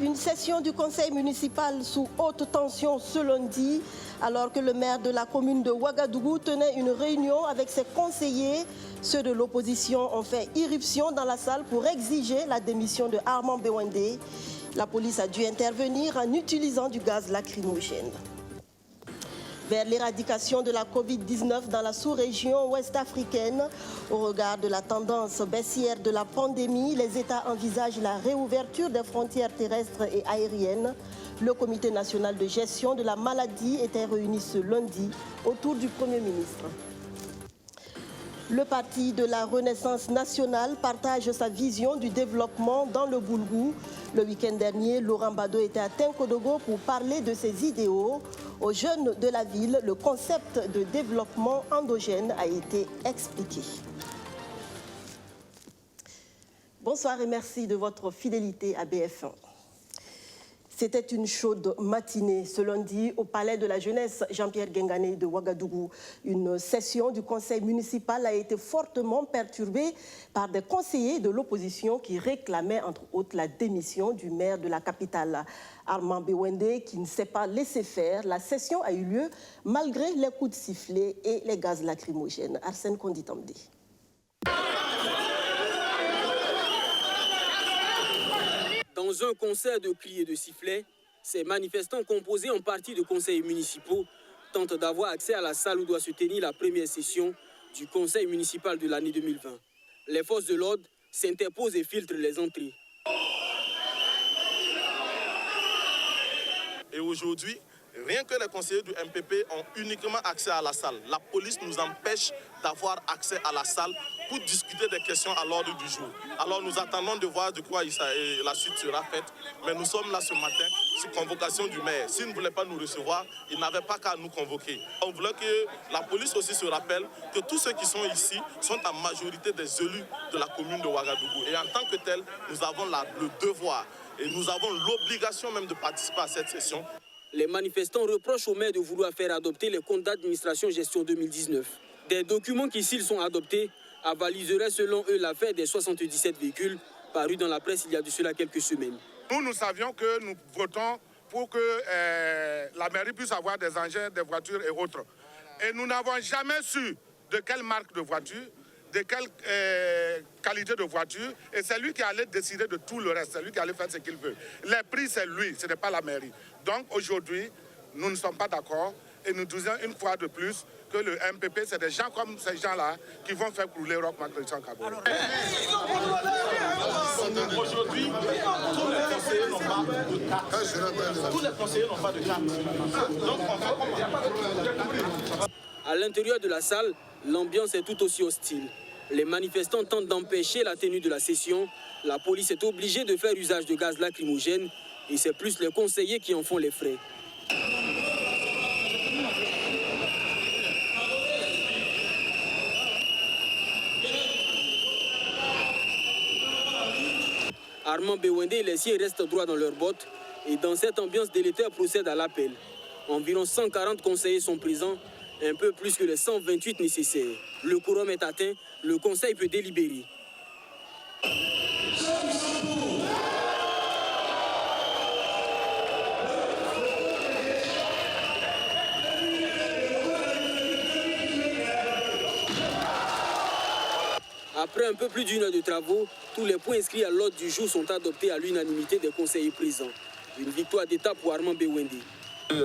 Une session du conseil municipal sous haute tension ce lundi, alors que le maire de la commune de Ouagadougou tenait une réunion avec ses conseillers. Ceux de l'opposition ont fait irruption dans la salle pour exiger la démission de Armand Bewende. La police a dû intervenir en utilisant du gaz lacrymogène. Vers l'éradication de la Covid-19 dans la sous-région ouest-africaine. Au regard de la tendance baissière de la pandémie, les États envisagent la réouverture des frontières terrestres et aériennes. Le Comité national de gestion de la maladie était réuni ce lundi autour du Premier ministre. Le parti de la Renaissance nationale partage sa vision du développement dans le Boulgou. Le week-end dernier, Laurent Bado était à Tinkodogo pour parler de ses idéaux. Aux jeunes de la ville, le concept de développement endogène a été expliqué. Bonsoir et merci de votre fidélité à BF1. C'était une chaude matinée ce lundi au Palais de la Jeunesse Jean-Pierre Guingané de Ouagadougou. Une session du conseil municipal a été fortement perturbée par des conseillers de l'opposition qui réclamaient entre autres la démission du maire de la capitale, Armand Bewende, qui ne s'est pas laissé faire. La session a eu lieu malgré les coups de sifflet et les gaz lacrymogènes. Arsène Konditamdi. Dans un concert de cris et de sifflets, ces manifestants composés en partie de conseils municipaux tentent d'avoir accès à la salle où doit se tenir la première session du conseil municipal de l'année 2020. Les forces de l'ordre s'interposent et filtrent les entrées. Et aujourd'hui, rien que les conseillers du MPP ont uniquement accès à la salle. La police nous empêche d'avoir accès à la salle pour discuter des questions à l'ordre du jour. Alors nous attendons de voir de quoi la suite sera faite. Mais nous sommes là ce matin sur convocation du maire. S'il ne voulait pas nous recevoir, il n'avait pas qu'à nous convoquer. On voulait que la police aussi se rappelle que tous ceux qui sont ici sont en majorité des élus de la commune de Ouagadougou. Et en tant que tel, nous avons le devoir et nous avons l'obligation même de participer à cette session. Les manifestants reprochent au maire de vouloir faire adopter les comptes d'administration gestion 2019. Des documents qui, s'ils sont adoptés, avaliseraient selon eux l'affaire des 77 véhicules parus dans la presse il y a de cela quelques semaines. Nous savions que nous votons pour que la mairie puisse avoir des engins, des voitures et autres. Et nous n'avons jamais su de quelle marque de voiture, de quelle qualité de voiture. Et c'est lui qui allait décider de tout le reste. C'est lui qui allait faire ce qu'il veut. Les prix, c'est lui, ce n'est pas la mairie. Donc aujourd'hui, nous ne sommes pas d'accord. Et nous disons une fois de plus que le MPP, c'est des gens comme ces gens-là qui vont faire couler Roch Marc Christian Kaboré. Aujourd'hui, tous les conseillers n'ont pas de carte. Tous les conseillers n'ont pas de carte. Donc on va comment? À l'intérieur de la salle, l'ambiance est tout aussi hostile. Les manifestants tentent d'empêcher la tenue de la session. La police est obligée de faire usage de gaz lacrymogène et c'est plus les conseillers qui en font les frais. Armand Bewende et les siens restent droits dans leurs bottes et dans cette ambiance délétère procède à l'appel. Environ 140 conseillers sont présents, un peu plus que les 128 nécessaires. Le quorum est atteint, le conseil peut délibérer. Après un peu plus d'une heure de travaux, tous les points inscrits à l'ordre du jour sont adoptés à l'unanimité des conseillers présents. Une victoire d'État pour Armand Bewende.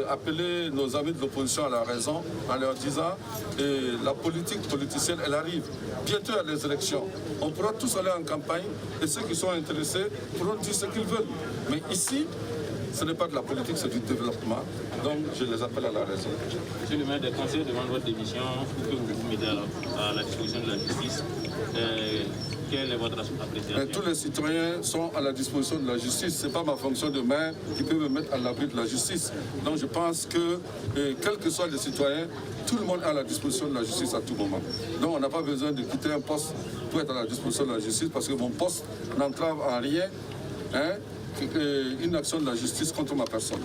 Appeler nos amis de l'opposition à la raison en leur disant la politique politicienne, elle arrive. Bientôt à les élections. On pourra tous aller en campagne et ceux qui sont intéressés pourront dire ce qu'ils veulent. Mais ici, ce n'est pas de la politique, c'est du développement. Donc, je les appelle à la raison. Monsieur le maire, des conseillers demandent votre démission pour que vous vous mettez à la disposition de la justice. Quelle est votre appréciation? Tous les citoyens sont à la disposition de la justice. Ce n'est pas ma fonction de maire qui peut me mettre à l'abri de la justice. Donc, je pense que, quels que soient les citoyens, tout le monde est à la disposition de la justice à tout moment. Donc, on n'a pas besoin de quitter un poste pour être à la disposition de la justice parce que mon poste n'entrave en rien une action de la justice contre ma personne.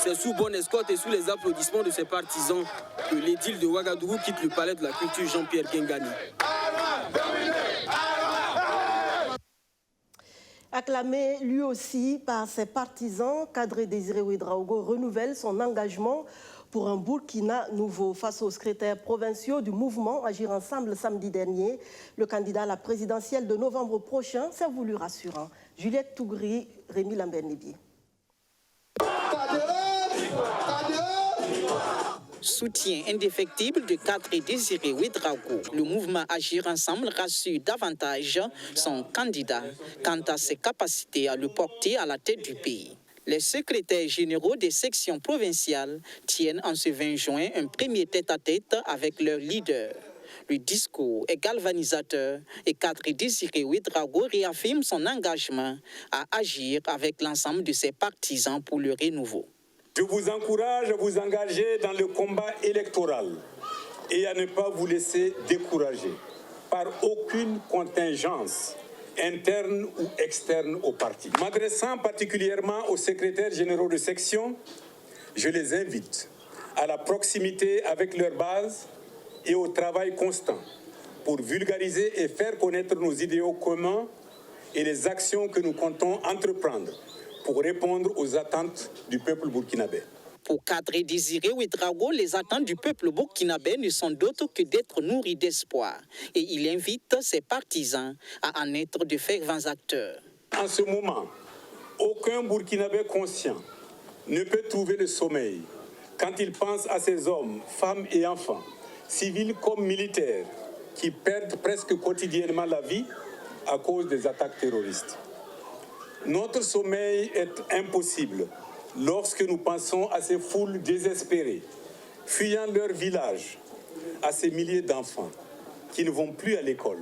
C'est sous bonne escorte et sous les applaudissements de ses partisans que l'édile de Ouagadougou quitte le palais de la culture Jean-Pierre Guingané. Acclamé lui aussi par ses partisans, Kadri Désiré Ouédraogo renouvelle son engagement pour un Burkina nouveau. Face aux secrétaires provinciaux du mouvement Agir Ensemble samedi dernier, le candidat à la présidentielle de novembre prochain s'est voulu rassurant. Juliette Tougri, Rémi Lambert-Nébier. Soutien indéfectible de Kadri Désiré Ouédraogo. Le mouvement Agir Ensemble rassure davantage son candidat quant à ses capacités à le porter à la tête du pays. Les secrétaires généraux des sections provinciales tiennent en ce 20 juin un premier tête-à-tête avec leur leader. Le discours est galvanisateur et Kadri Désiré Ouédraogo réaffirme son engagement à agir avec l'ensemble de ses partisans pour le renouveau. Je vous encourage à vous engager dans le combat électoral et à ne pas vous laisser décourager par aucune contingence interne ou externe au parti. M'adressant particulièrement aux secrétaires généraux de section, je les invite à la proximité avec leur base et au travail constant pour vulgariser et faire connaître nos idéaux communs et les actions que nous comptons entreprendre pour répondre aux attentes du peuple burkinabé. Pour Kadri Désiré Ouédraogo, les attentes du peuple burkinabé ne sont d'autres que d'être nourris d'espoir. Et il invite ses partisans à en être de fervents acteurs. En ce moment, aucun Burkinabé conscient ne peut trouver le sommeil quand il pense à ces hommes, femmes et enfants, civils comme militaires, qui perdent presque quotidiennement la vie à cause des attaques terroristes. Notre sommeil est impossible lorsque nous pensons à ces foules désespérées, fuyant leur village, à ces milliers d'enfants qui ne vont plus à l'école,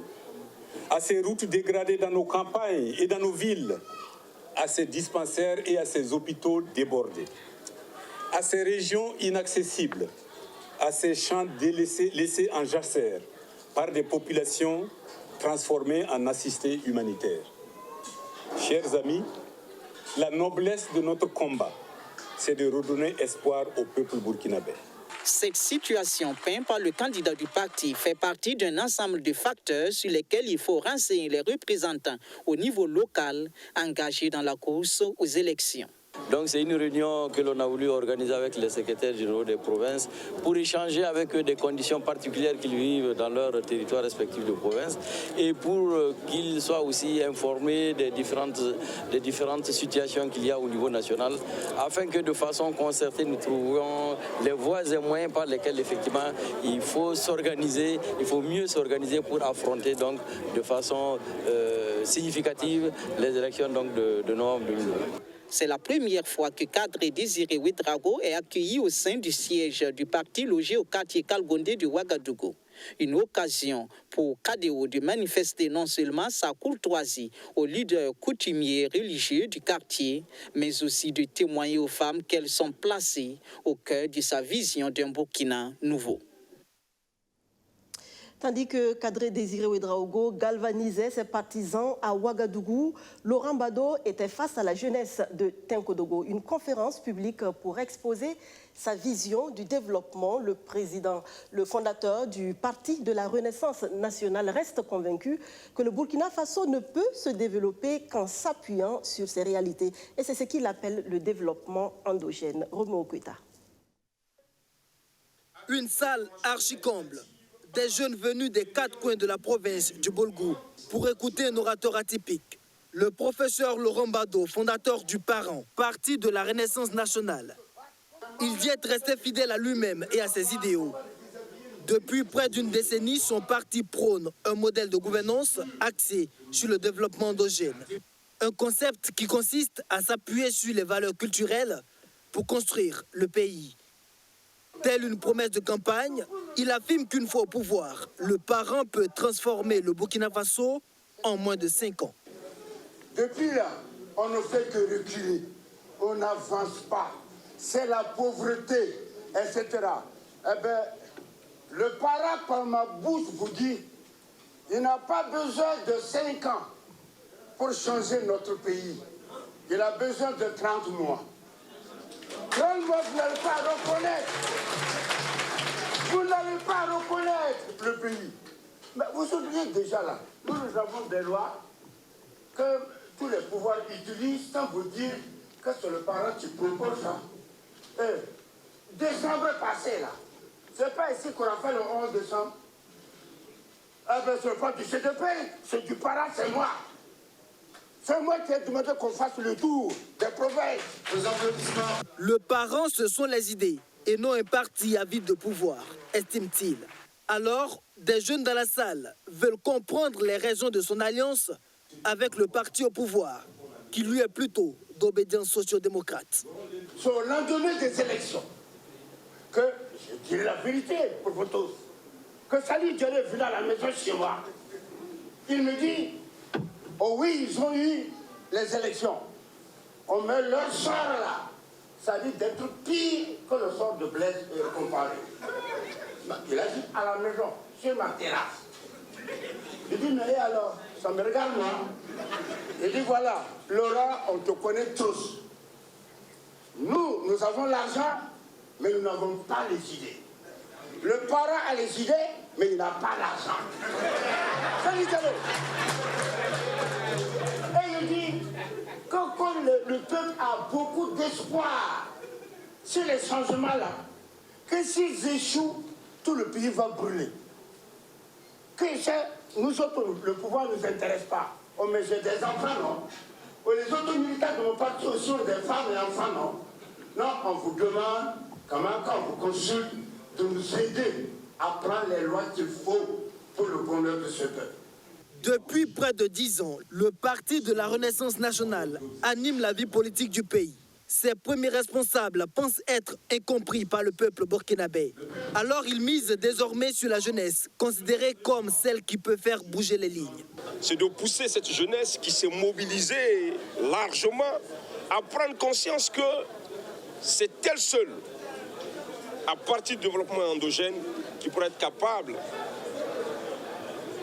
à ces routes dégradées dans nos campagnes et dans nos villes, à ces dispensaires et à ces hôpitaux débordés, à ces régions inaccessibles, à ces champs laissés en jachère par des populations transformées en assistés humanitaires. Chers amis, la noblesse de notre combat, c'est de redonner espoir au peuple burkinabé. Cette situation peinte par le candidat du parti fait partie d'un ensemble de facteurs sur lesquels il faut renseigner les représentants au niveau local engagés dans la course aux élections. Donc c'est une réunion que l'on a voulu organiser avec les secrétaires généraux des provinces pour échanger avec eux des conditions particulières qu'ils vivent dans leur territoire respectif de province et pour qu'ils soient aussi informés des différentes situations qu'il y a au niveau national afin que de façon concertée nous trouvions les voies et moyens par lesquels effectivement il faut s'organiser, il faut mieux s'organiser pour affronter donc de façon significative les élections donc de novembre 2020. C'est la première fois que Kadri Désiré Ouédraogo est accueilli au sein du siège du parti logé au quartier Kalgondé de Ouagadougou. Une occasion pour KDO de manifester non seulement sa courtoisie aux leaders coutumiers religieux du quartier, mais aussi de témoigner aux femmes qu'elles sont placées au cœur de sa vision d'un Burkina nouveau. Tandis que Kadri Désiré Ouédraogo galvanisait ses partisans à Ouagadougou, Laurent Bado était face à la jeunesse de Tinkodogo. Une conférence publique pour exposer sa vision du développement. Le fondateur du Parti de la Renaissance nationale reste convaincu que le Burkina Faso ne peut se développer qu'en s'appuyant sur ses réalités. Et c'est ce qu'il appelle le développement endogène. Roméo Kweta. Une salle archi-comble. Des jeunes venus des 4 coins de la province du Bolgou pour écouter un orateur atypique. Le professeur Laurent Bado, fondateur du PARAN, Parti de la Renaissance nationale. Il dit être resté fidèle à lui-même et à ses idéaux. Depuis près d'une décennie, son parti prône un modèle de gouvernance axé sur le développement endogène. Un concept qui consiste à s'appuyer sur les valeurs culturelles pour construire le pays. Telle une promesse de campagne, il affirme qu'une fois au pouvoir, le PARAN peut transformer le Burkina Faso en moins de 5 ans. Depuis là, on ne fait que reculer. On n'avance pas. C'est la pauvreté, etc. Eh bien, le PARAN, par ma bouche, vous dit, il n'a pas besoin de 5 ans pour changer notre pays. Il a besoin de 30 mois. 30 mois, vous n'allez pas reconnaître. Vous n'allez pas reconnaître le pays. Mais vous vous souvenez déjà là, nous avons des lois tous les pouvoirs utilisent sans vous dire que c'est le parent qui propose ça. Décembre passé, là, c'est pas ici qu'on a fait le 11 décembre. Ah ben, c'est pas du CDP, c'est du parent, c'est moi. C'est moi qui ai demandé qu'on fasse le tour des provinces. Le parent, ce sont les idées, et non un parti avide de pouvoir, estime-t-il. Alors, des jeunes dans la salle veulent comprendre les raisons de son alliance avec le parti au pouvoir, qui lui est plutôt d'obédience socio-démocrate. C'est au lendemain des élections que, je dirais la vérité pour vous tous, que Sali Diallo est venu à la maison chez moi. Il me dit, oh oui, ils ont eu les élections. On met leur sort là. Ça dit d'être pire que le sort de Blaise comparé. Il a dit à la maison, sur ma terrasse. Je dis, mais alors, ça me regarde moi. Il dit, voilà, Laura, on te connaît tous. Nous avons l'argent, mais nous n'avons pas les idées. Le parent a les idées, mais il n'a pas l'argent. Sali Diallo. Et il dit que comme le peuple a beaucoup d'espoir sur les changements-là, que s'ils échouent, tout le pays va brûler. Que nous autres, le pouvoir ne nous intéresse pas. Oh, mais j'ai des enfants, non? Oh, les autres militaires de mon parti aussi ont des femmes et enfants, non? Non, on vous demande, quand on vous consulte, de nous aider à prendre les lois qu'il faut pour le bonheur de ce peuple. Depuis près de 10 ans, le Parti de la Renaissance nationale anime la vie politique du pays. Ses premiers responsables pensent être incompris par le peuple burkinabé. Alors ils misent désormais sur la jeunesse, considérée comme celle qui peut faire bouger les lignes. C'est de pousser cette jeunesse qui s'est mobilisée largement à prendre conscience que c'est elle seule, à partir du développement endogène, qui pourrait être capable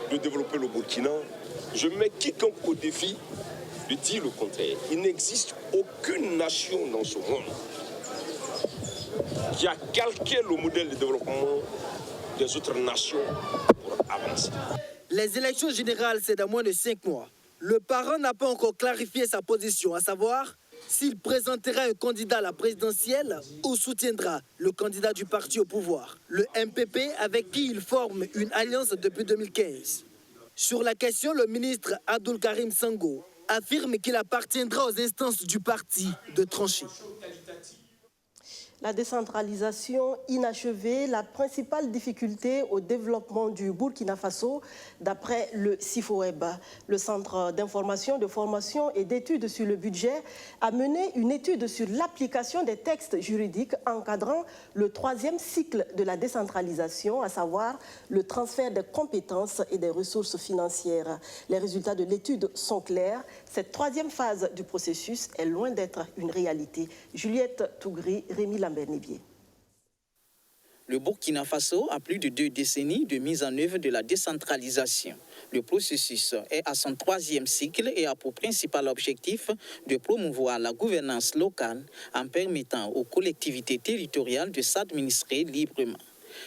de développer le Burkina. Je mets quiconque au défi de dire le contraire. Il n'existe aucune nation dans ce monde qui a calqué le modèle de développement des autres nations pour avancer. Les élections générales, c'est dans moins de 5 mois. Le parent n'a pas encore clarifié sa position, à savoir s'il présentera un candidat à la présidentielle ou soutiendra le candidat du parti au pouvoir, le MPP, avec qui il forme une alliance depuis 2015. Sur la question, le ministre Abdoul Karim Sango affirme qu'il appartiendra aux instances du parti de trancher. La décentralisation inachevée, la principale difficulté au développement du Burkina Faso, d'après le CIFOWEB. Le Centre d'information, de formation et d'études sur le budget a mené une étude sur l'application des textes juridiques encadrant le 3e cycle de la décentralisation, à savoir le transfert des compétences et des ressources financières. Les résultats de l'étude sont clairs. Cette 3e phase du processus est loin d'être une réalité. Juliette Tougri, Rémi Lambert-Nibier. Le Burkina Faso a plus de 2 décennies de mise en œuvre de la décentralisation. Le processus est à son 3e cycle et a pour principal objectif de promouvoir la gouvernance locale en permettant aux collectivités territoriales de s'administrer librement.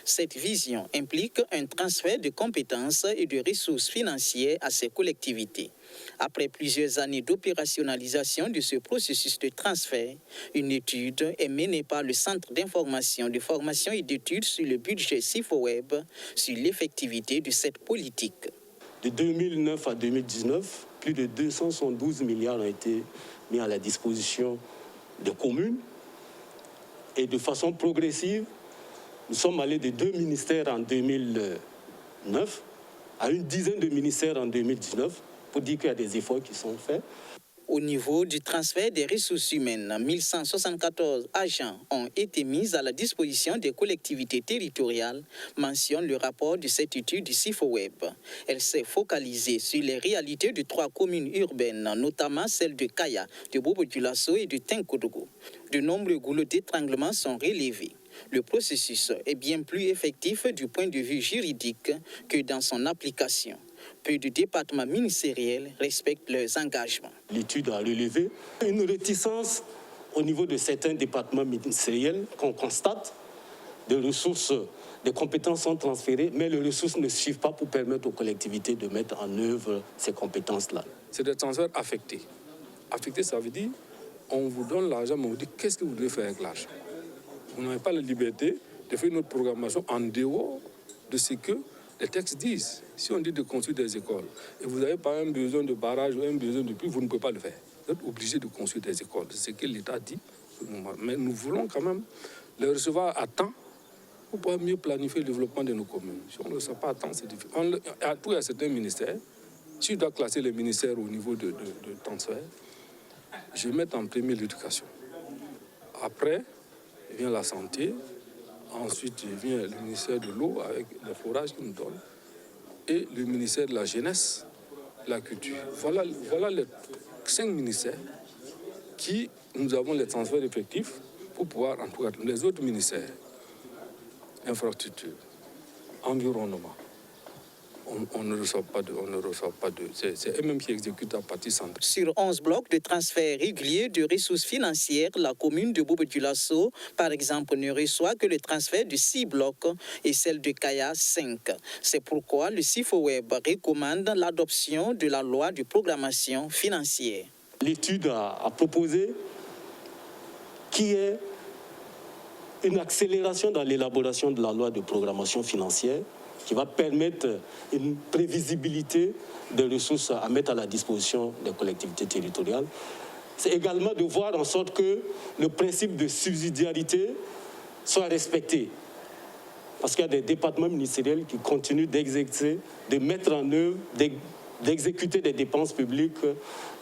Cette vision implique un transfert de compétences et de ressources financières à ces collectivités. Après plusieurs années d'opérationnalisation de ce processus de transfert, une étude est menée par le Centre d'information, de formation et d'études sur le budget CIFOWEB sur l'effectivité de cette politique. De 2009 à 2019, plus de 212 milliards ont été mis à la disposition des communes et de façon progressive, nous sommes allés de 2 ministères en 2009 à une dizaine de ministères en 2019 pour dire qu'il y a des efforts qui sont faits. Au niveau du transfert des ressources humaines, 1174 agents ont été mis à la disposition des collectivités territoriales, mentionne le rapport de cette étude du CIFOWEB. Elle s'est focalisée sur les réalités de 3 communes urbaines, notamment celles de Kaya, de Bobo-Dioulasso et de Tinkodogo. De nombreux goulots d'étranglement sont relevés. Le processus est bien plus effectif du point de vue juridique que dans son application. Peu de départements ministériels respectent leurs engagements. L'étude a relevé une réticence au niveau de certains départements ministériels qu'on constate. Des ressources, des compétences sont transférées, mais les ressources ne suivent pas pour permettre aux collectivités de mettre en œuvre ces compétences-là. C'est des transferts affectés. Affecté, ça veut dire on vous donne l'argent, mais on vous dit qu'est-ce que vous devez faire avec l'argent. Vous n'avez pas la liberté de faire notre programmation en dehors de ce que les textes disent. Si on dit de construire des écoles, et vous n'avez pas un besoin de barrage ou un besoin de puits, vous ne pouvez pas le faire. Vous êtes obligé de construire des écoles. C'est ce que l'État dit. Mais nous voulons quand même les recevoir à temps pour pouvoir mieux planifier le développement de nos communes. Si on ne le reçoit pas à temps, c'est difficile. Il y a certains ministères. Si je dois classer les ministères au niveau de transfert, je vais mettre en premier l'éducation. Après, vient la santé. Ensuite, vient le ministère de l'eau avec les forages qu'il nous donne. Et le ministère de la jeunesse, la culture. Voilà les 5 ministères qui nous avons les transferts effectifs pour pouvoir, en tout cas, les autres ministères, infrastructure, environnement, on ne reçoit pas de, c'est eux-mêmes qui exécutent à partir centrale. Sur 11 blocs de transfert régulier de ressources financières, la commune de Bobo-Dioulasso, par exemple, ne reçoit que le transfert de 6 blocs et celle de Kaya 5. C'est pourquoi le CIFOWEB recommande l'adoption de la loi de programmation financière. L'étude a proposé qu'il y ait une accélération dans l'élaboration de la loi de programmation financière qui va permettre une prévisibilité des ressources à mettre à la disposition des collectivités territoriales. C'est également de voir en sorte que le principe de subsidiarité soit respecté. Parce qu'il y a des départements ministériels qui continuent d'exécuter, de mettre en œuvre, d'exécuter des dépenses publiques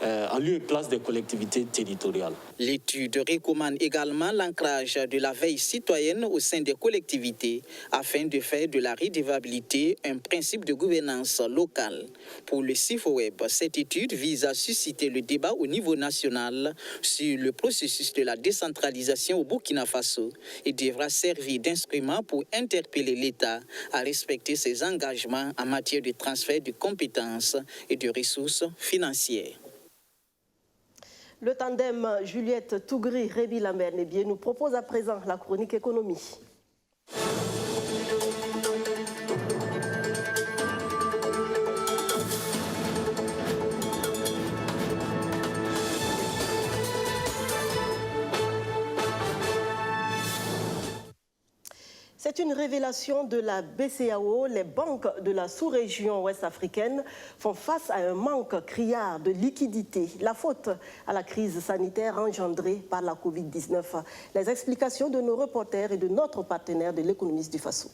en lieu et place des collectivités territoriales. L'étude recommande également l'ancrage de la veille citoyenne au sein des collectivités afin de faire de la redevabilité un principe de gouvernance locale. Pour le CIFOWEB, cette étude vise à susciter le débat au niveau national sur le processus de la décentralisation au Burkina Faso et devra servir d'instrument pour interpeller l'État à respecter ses engagements en matière de transfert de compétences et de ressources financières. Le tandem Juliette Tougri-Rémi Lambert-Nébier nous propose à présent la chronique économie. C'est une révélation de la BCEAO. Les banques de la sous-région ouest-africaine font face à un manque criard de liquidité. La faute à la crise sanitaire engendrée par la Covid-19. Les explications de nos reporters et de notre partenaire de l'économiste du Faso.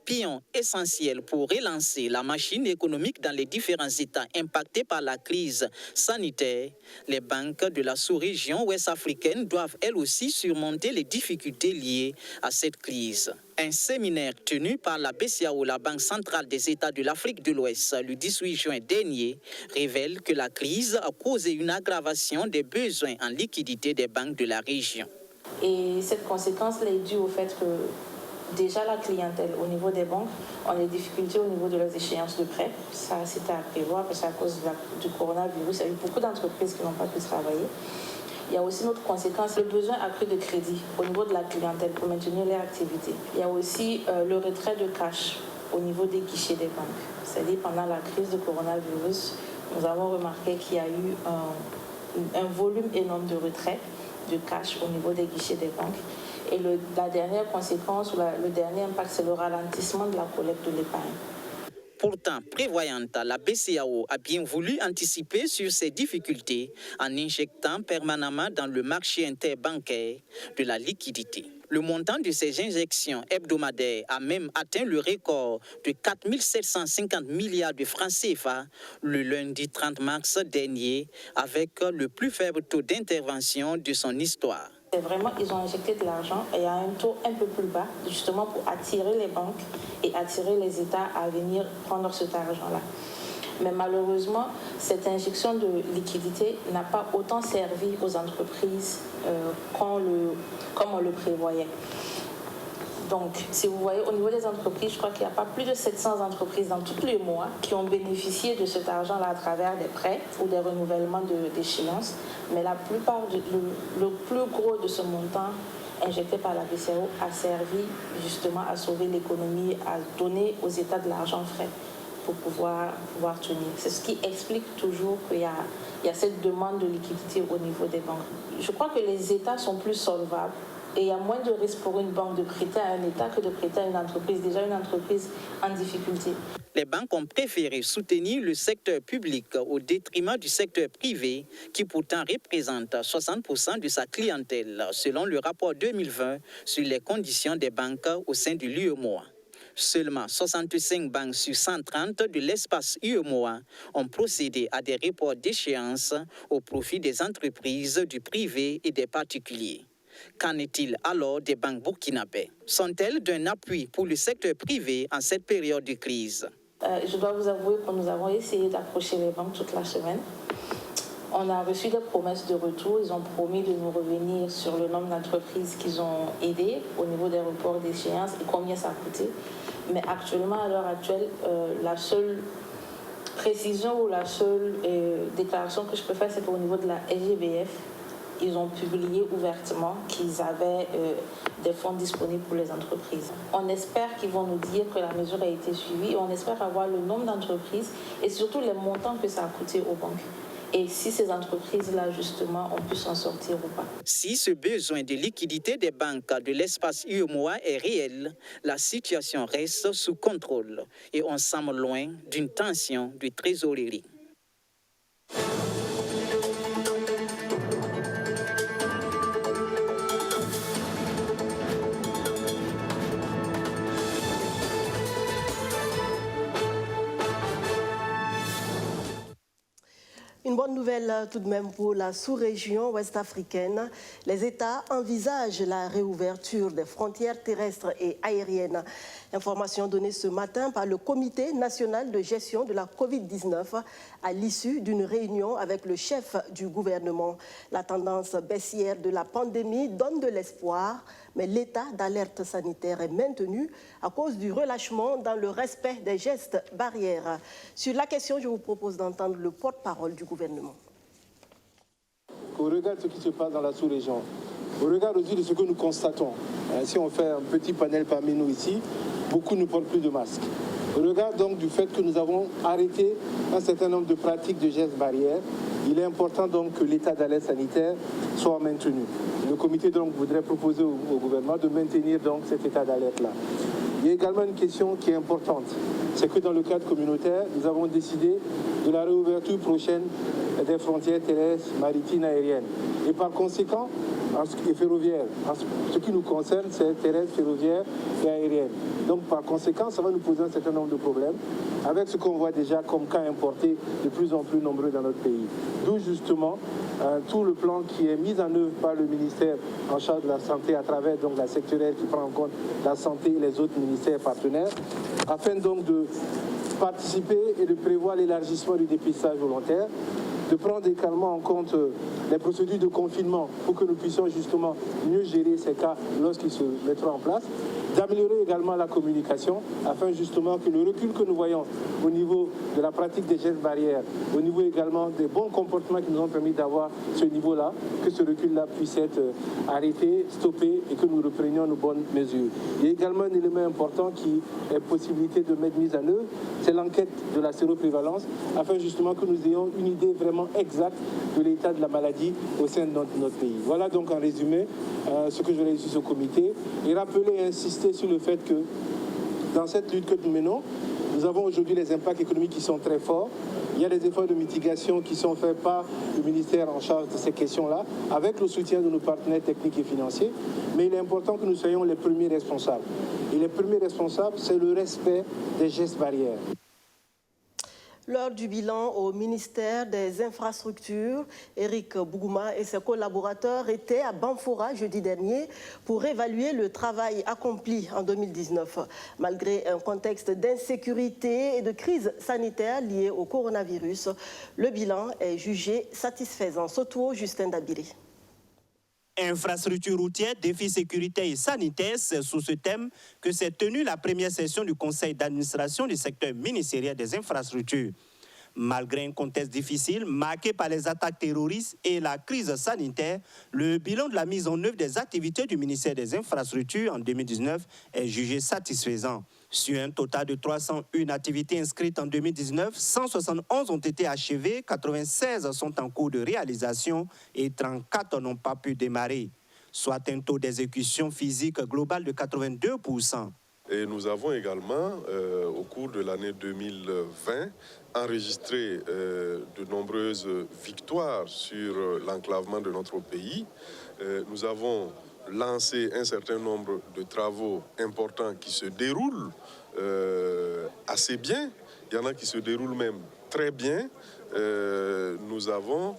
Pion essentiel pour relancer la machine économique dans les différents États impactés par la crise sanitaire, les banques de la sous-région ouest-africaine doivent elles aussi surmonter les difficultés liées à cette crise. Un séminaire tenu par la BCEAO, la Banque centrale des États de l'Afrique de l'Ouest, le 18 juin dernier, révèle que la crise a causé une aggravation des besoins en liquidité des banques de la région. Et cette conséquence est due au fait que déjà, la clientèle au niveau des banques a des difficultés au niveau de leurs échéances de prêt. Ça, c'était à prévoir parce qu'à cause du coronavirus, il y a eu beaucoup d'entreprises qui n'ont pas pu travailler. Il y a aussi une autre conséquence, le besoin accru de crédit au niveau de la clientèle pour maintenir leur activité. Il y a aussi le retrait de cash au niveau des guichets des banques. C'est-à-dire, pendant la crise du coronavirus, nous avons remarqué qu'il y a eu un volume énorme de retrait de cash au niveau des guichets des banques. Et la dernière conséquence, ou le dernier impact, c'est le ralentissement de la collecte de l'épargne. Pourtant prévoyante, la BCEAO a bien voulu anticiper sur ces difficultés en injectant permanemment dans le marché interbancaire de la liquidité. Le montant de ces injections hebdomadaires a même atteint le record de 4 750 milliards de francs CFA le lundi 30 mars dernier, avec le plus faible taux d'intervention de son histoire. C'est vraiment, ils ont injecté de l'argent et à un taux un peu plus bas, justement pour attirer les banques et attirer les États à venir prendre cet argent-là. Mais malheureusement, cette injection de liquidité n'a pas autant servi aux entreprises comme on le prévoyait. Donc, si vous voyez, au niveau des entreprises, je crois qu'il n'y a pas plus de 700 entreprises dans tous les mois qui ont bénéficié de cet argent-là à travers des prêts ou des renouvellements d'échéances. Mais la plupart, le plus gros de ce montant injecté par la BCEAO a servi justement à sauver l'économie, à donner aux États de l'argent frais pour pouvoir tenir. C'est ce qui explique toujours qu'il y a cette demande de liquidité au niveau des banques. Je crois que les États sont plus solvables et il y a moins de risques pour une banque de prêter à un État que de prêter à une entreprise, déjà une entreprise en difficulté. Les banques ont préféré soutenir le secteur public au détriment du secteur privé, qui pourtant représente 60% de sa clientèle, selon le rapport 2020 sur les conditions des banques au sein de l'UEMOA. Seulement 65 banques sur 130 de l'espace UEMOA ont procédé à des reports d'échéance au profit des entreprises, du privé et des particuliers. Qu'en est-il alors des banques burkinabées? Sont-elles d'un appui pour le secteur privé en cette période de crise? Je dois vous avouer que nous avons essayé d'approcher les banques toute la semaine. On a reçu des promesses de retour. Ils ont promis de nous revenir sur le nombre d'entreprises qu'ils ont aidées au niveau des reports d'échéance et combien ça a coûté. Mais actuellement, à l'heure actuelle, la seule précision ou la seule déclaration que je peux faire, c'est qu'au niveau de la SGBF, ils ont publié ouvertement qu'ils avaient des fonds disponibles pour les entreprises. On espère qu'ils vont nous dire que la mesure a été suivie et on espère avoir le nombre d'entreprises et surtout les montants que ça a coûté aux banques. Et si ces entreprises-là, justement, ont pu s'en sortir ou pas. Si ce besoin de liquidité des banques de l'espace UEMOA est réel, la situation reste sous contrôle et on semble loin d'une tension de trésorerie. Une bonne nouvelle tout de même pour la sous-région ouest-africaine. Les États envisagent la réouverture des frontières terrestres et aériennes. Information donnée ce matin par le Comité national de gestion de la Covid-19 à l'issue d'une réunion avec le chef du gouvernement. La tendance baissière de la pandémie donne de l'espoir, mais l'état d'alerte sanitaire est maintenu à cause du relâchement dans le respect des gestes barrières. Sur la question, je vous propose d'entendre le porte-parole du gouvernement. Au regard de ce qui se passe dans la sous-région, au regard aussi de ce que nous constatons, si on fait un petit panel parmi nous ici, beaucoup ne portent plus de masques. Au regard donc du fait que nous avons arrêté un certain nombre de pratiques de gestes barrières, il est important donc que l'état d'alerte sanitaire soit maintenu. Le comité donc voudrait proposer au gouvernement de maintenir donc cet état d'alerte-là. Il y a également une question qui est importante, c'est que dans le cadre communautaire, nous avons décidé de la réouverture prochaine des frontières terrestres, maritimes, aériennes. Et par conséquent, en ce qui est ferroviaire, ce qui nous concerne, c'est terrestre, ferroviaire et aérienne. Donc par conséquent, ça va nous poser un certain nombre de problèmes avec ce qu'on voit déjà comme cas importés de plus en plus nombreux dans notre pays. D'où justement tout le plan qui est mis en œuvre par le ministère en charge de la santé à travers donc la sectorielle qui prend en compte la santé et les autres ministères partenaires, afin donc de participer et de prévoir l'élargissement du dépistage volontaire, de prendre également en compte les procédures de confinement pour que nous puissions justement mieux gérer ces cas lorsqu'ils se mettront en place, d'améliorer également la communication afin justement que le recul que nous voyons au niveau de la pratique des gestes barrières, au niveau également des bons comportements qui nous ont permis d'avoir ce niveau-là, que ce recul-là puisse être arrêté, stoppé et que nous reprenions nos bonnes mesures. Il y a également un élément important qui est possibilité de mettre mise en œuvre, c'est l'enquête de la séroprévalence afin justement que nous ayons une idée vraiment exacte de l'état de la maladie au sein de notre pays. Voilà donc en résumé ce que j'aurais dit sur ce comité et rappeler et insister sur le fait que dans cette lutte que nous menons, nous avons aujourd'hui les impacts économiques qui sont très forts. Il y a des efforts de mitigation qui sont faits par le ministère en charge de ces questions-là, avec le soutien de nos partenaires techniques et financiers. Mais il est important que nous soyons les premiers responsables. Et les premiers responsables, c'est le respect des gestes barrières. Lors du bilan au ministère des Infrastructures, Éric Bougouma et ses collaborateurs étaient à Banfora jeudi dernier pour évaluer le travail accompli en 2019. Malgré un contexte d'insécurité et de crise sanitaire liée au coronavirus, le bilan est jugé satisfaisant. Soto Justin Dabiri. Infrastructure routière, défis sécuritaires et sanitaires, c'est sous ce thème que s'est tenue la première session du conseil d'administration du secteur ministériel des infrastructures. Malgré un contexte difficile, marqué par les attaques terroristes et la crise sanitaire, le bilan de la mise en œuvre des activités du ministère des Infrastructures en 2019 est jugé satisfaisant. Sur un total de 301 activités inscrites en 2019, 171 ont été achevées, 96 sont en cours de réalisation et 34 n'ont pas pu démarrer, soit un taux d'exécution physique global de 82%. Et nous avons également, au cours de l'année 2020, enregistré de nombreuses victoires sur l'enclavement de notre pays. Nous avons lancé un certain nombre de travaux importants qui se déroulent assez bien. Il y en a qui se déroulent même très bien. Nous avons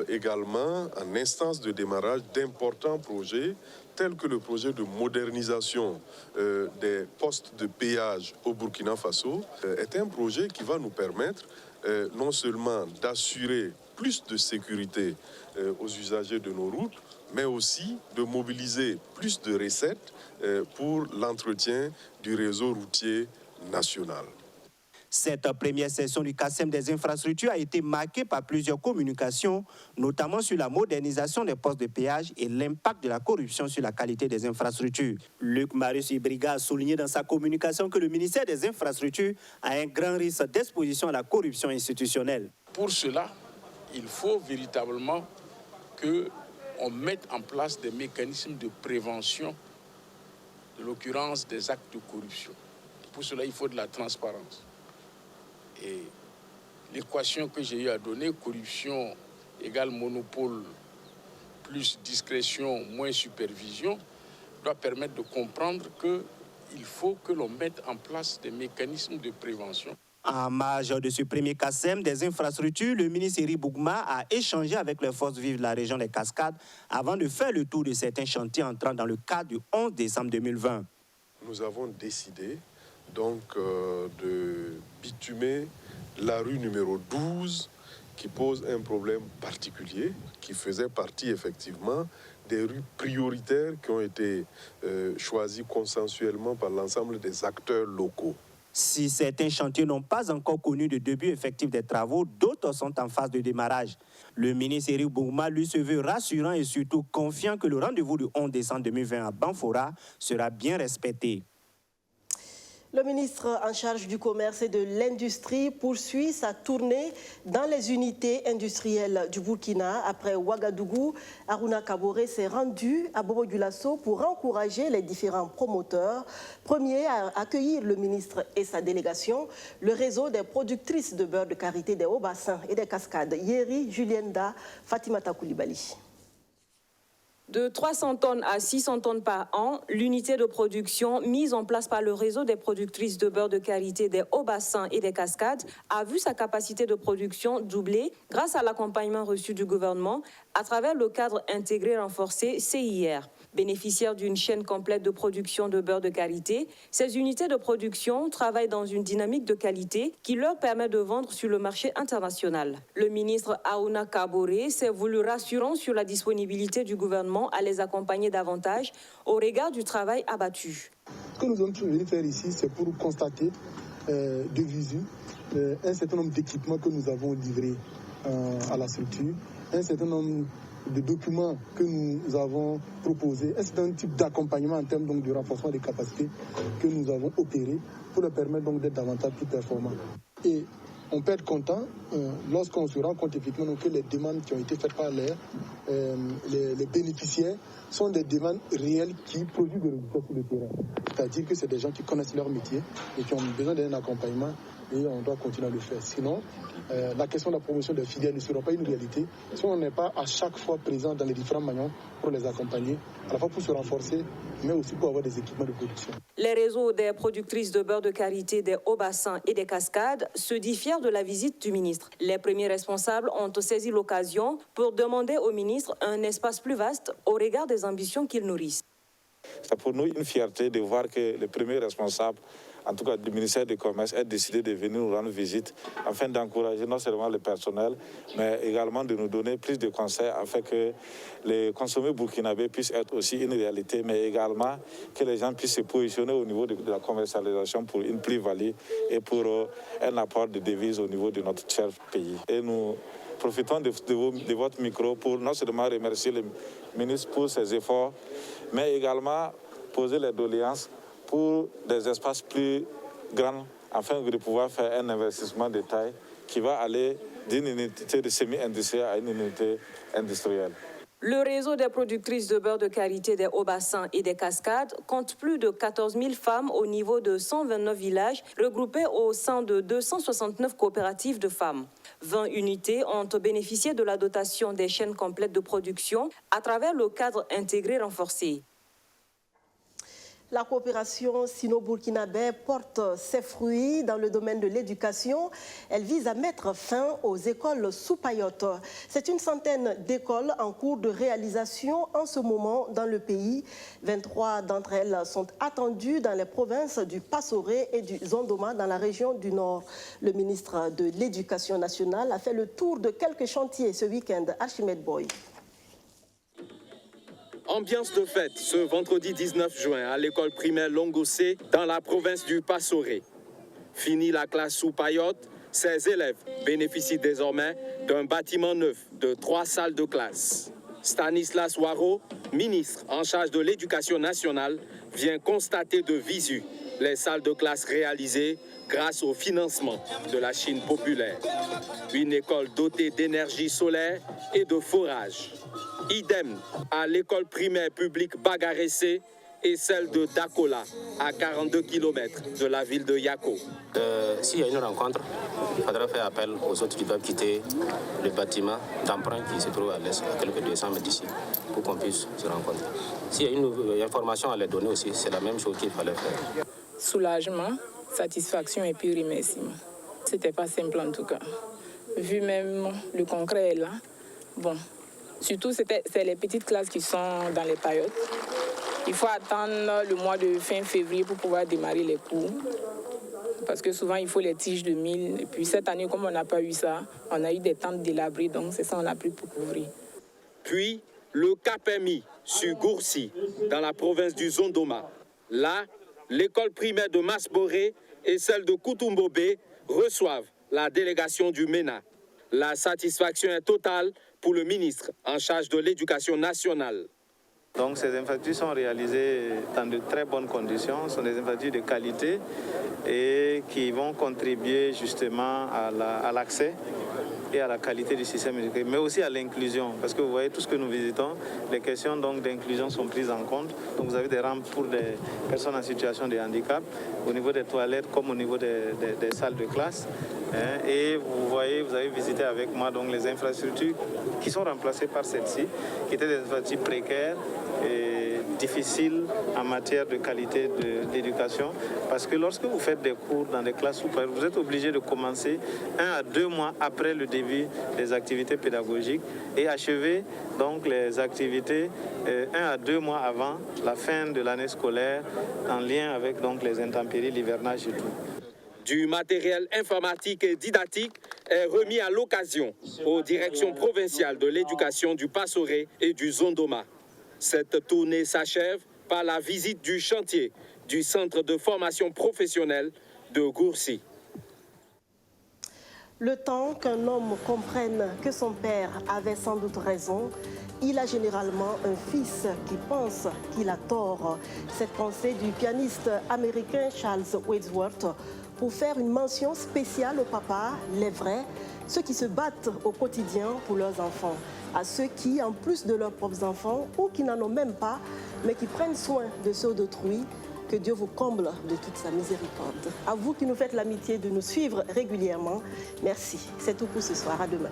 également en instance de démarrage d'importants projets tels que le projet de modernisation des postes de péage au Burkina Faso est un projet qui va nous permettre non seulement d'assurer plus de sécurité aux usagers de nos routes, mais aussi de mobiliser plus de recettes pour l'entretien du réseau routier national. Cette première session du CACEM des infrastructures a été marquée par plusieurs communications, notamment sur la modernisation des postes de péage et l'impact de la corruption sur la qualité des infrastructures. Luc Marius Ibriga a souligné dans sa communication que le ministère des Infrastructures a un grand risque d'exposition à la corruption institutionnelle. Pour cela, il faut véritablement qu'on mette en place des mécanismes de prévention, de l'occurrence des actes de corruption. Pour cela, il faut de la transparence. Et l'équation que j'ai eu à donner, corruption égale monopole plus discrétion moins supervision, doit permettre de comprendre qu'il faut que l'on mette en place des mécanismes de prévention. En marge de ce premier CACEM des infrastructures, le ministre Éric Bougma a échangé avec les forces vives de la région des Cascades avant de faire le tour de certains chantiers entrant dans le cadre du 11 décembre 2020. Nous avons décidé donc de bitumer la rue numéro 12 qui pose un problème particulier, qui faisait partie effectivement des rues prioritaires qui ont été choisies consensuellement par l'ensemble des acteurs locaux. Si certains chantiers n'ont pas encore connu de début effectif des travaux, d'autres sont en phase de démarrage. Le ministre Éric Bougma, lui, se veut rassurant et surtout confiant que le rendez-vous du 11 décembre 2020 à Banfora sera bien respecté. Le ministre en charge du commerce et de l'industrie poursuit sa tournée dans les unités industrielles du Burkina. Après Ouagadougou, Aruna Kaboré s'est rendu à Bobo Dioulasso pour encourager les différents promoteurs. Premier à accueillir le ministre et sa délégation, le réseau des productrices de beurre de karité des Hauts-Bassins et des Cascades, Yeri, Julienda, Fatimata Koulibaly. De 300 tonnes à 600 tonnes par an, l'unité de production mise en place par le réseau des productrices de beurre de karité des Hauts-Bassins et des Cascades a vu sa capacité de production doubler grâce à l'accompagnement reçu du gouvernement à travers le cadre intégré renforcé CIR. Bénéficiaires d'une chaîne complète de production de beurre de karité, ces unités de production travaillent dans une dynamique de qualité qui leur permet de vendre sur le marché international. Le ministre Aruna Kaboré s'est voulu rassurant sur la disponibilité du gouvernement à les accompagner davantage au regard du travail abattu. Ce que nous sommes venus faire ici, c'est pour constater de visu un certain nombre d'équipements que nous avons livrés à la structure, un certain nombre de documents que nous avons proposés, un certain type d'accompagnement en termes donc, de renforcement des capacités que nous avons opérés pour leur permettre donc d'être davantage plus performants. Et on peut être content lorsqu'on se rend compte effectivement que les demandes qui ont été faites par les bénéficiaires sont des demandes réelles qui produisent des résultats sur le terrain. C'est-à-dire que c'est des gens qui connaissent leur métier et qui ont besoin d'un accompagnement et on doit continuer à le faire. Sinon, la question de la promotion des filières ne sera pas une réalité si on n'est pas à chaque fois présent dans les différents maillons pour les accompagner, à la fois pour se renforcer, mais aussi pour avoir des équipements de production. Les réseaux des productrices de beurre de karité des Hauts-Bassins et des Cascades se disent fiers de la visite du ministre. Les premiers responsables ont saisi l'occasion pour demander au ministre un espace plus vaste au regard des ambitions qu'ils nourrissent. C'est pour nous une fierté de voir que le premier responsable en tout cas du ministère du Commerce, ait décidé de venir nous rendre visite afin d'encourager non seulement le personnel, mais également de nous donner plus de conseils afin que les consommés burkinabés puissent être aussi une réalité, mais également que les gens puissent se positionner au niveau de la commercialisation pour une plus-value et pour un apport de devises au niveau de notre cher pays. Et nous profitons de votre micro pour non seulement remercier le ministre pour ses efforts, mais également poser les doléances pour des espaces plus grands afin de pouvoir faire un investissement de taille qui va aller d'une unité de semi-industrielle à une unité industrielle. Le réseau des productrices de beurre de karité des Hauts-Bassins et des Cascades compte plus de 14 000 femmes au niveau de 129 villages regroupés au sein de 269 coopératives de femmes. 20 unités ont bénéficié de la dotation des chaînes complètes de production à travers le cadre intégré renforcé. La coopération sino-burkinabé porte ses fruits dans le domaine de l'éducation. Elle vise à mettre fin aux écoles sous paillotte. C'est une centaine d'écoles en cours de réalisation en ce moment dans le pays. 23 d'entre elles sont attendues dans les provinces du Passoré et du Zondoma dans la région du Nord. Le ministre de l'Éducation nationale a fait le tour de quelques chantiers ce week-end. Archimède Boy. Ambiance de fête ce vendredi 19 juin à l'école primaire Longossé dans la province du Passoré. Fini la classe sous paillotte, ces élèves bénéficient désormais d'un bâtiment neuf de 3 salles de classe. Stanislas Waro, ministre en charge de l'éducation nationale, vient constater de visu les salles de classe réalisées grâce au financement de la Chine populaire. Une école dotée d'énergie solaire et de forage. Idem à l'école primaire publique Bagaressé et celle de Dakola, à 42 km de la ville de Yako. S'il y a une rencontre, il faudra faire appel aux autres qui doivent quitter le bâtiment d'emprunt qui se trouve à l'est, à quelques 200 mètres d'ici, pour qu'on puisse se rencontrer. S'il y a une information à les donner aussi, c'est la même chose qu'il fallait faire. Soulagement, satisfaction et puis remerciement. C'était pas simple en tout cas. Vu même le concret est là, bon. Surtout, c'est les petites classes qui sont dans les paillotes. Il faut attendre le mois de fin février pour pouvoir démarrer les cours. Parce que souvent, il faut les tiges de 1000. Et puis cette année, comme on n'a pas eu ça, on a eu des tentes délabrées, donc c'est ça on a pris pour couvrir. Puis, le cap est mis sur Goursi, dans la province du Zondoma. Là, l'école primaire de Masboré et celle de Koutumbobé reçoivent la délégation du MENA. La satisfaction est totale pour le ministre en charge de l'éducation nationale. Donc ces infrastructures sont réalisées dans de très bonnes conditions, ce sont des infrastructures de qualité et qui vont contribuer justement à l'accès et à la qualité du système éducatif, mais aussi à l'inclusion, parce que vous voyez tout ce que nous visitons, les questions d'inclusion sont prises en compte. Donc vous avez des rampes pour des personnes en situation de handicap, au niveau des toilettes comme au niveau des salles de classe. Et vous voyez, vous avez visité avec moi donc les infrastructures qui sont remplacées par celles-ci, qui étaient des infrastructures précaires et difficiles en matière de qualité d'éducation. Parce que lorsque vous faites des cours dans des classes sous paillotte, vous êtes obligé de commencer 1 à 2 mois après le début des activités pédagogiques et achever donc les activités 1 à 2 mois avant la fin de l'année scolaire en lien avec donc les intempéries, l'hivernage et tout. Du matériel informatique et didactique est remis à l'occasion aux directions provinciales de l'éducation du Passoré et du Zondoma. Cette tournée s'achève par la visite du chantier du centre de formation professionnelle de Goursi. Le temps qu'un homme comprenne que son père avait sans doute raison, il a généralement un fils qui pense qu'il a tort. Cette pensée du pianiste américain Charles Wadsworth pour faire une mention spéciale aux papas, les vrais, ceux qui se battent au quotidien pour leurs enfants, à ceux qui, en plus de leurs propres enfants, ou qui n'en ont même pas, mais qui prennent soin de ceux d'autrui, que Dieu vous comble de toute sa miséricorde. À vous qui nous faites l'amitié de nous suivre régulièrement, merci. C'est tout pour ce soir. À demain.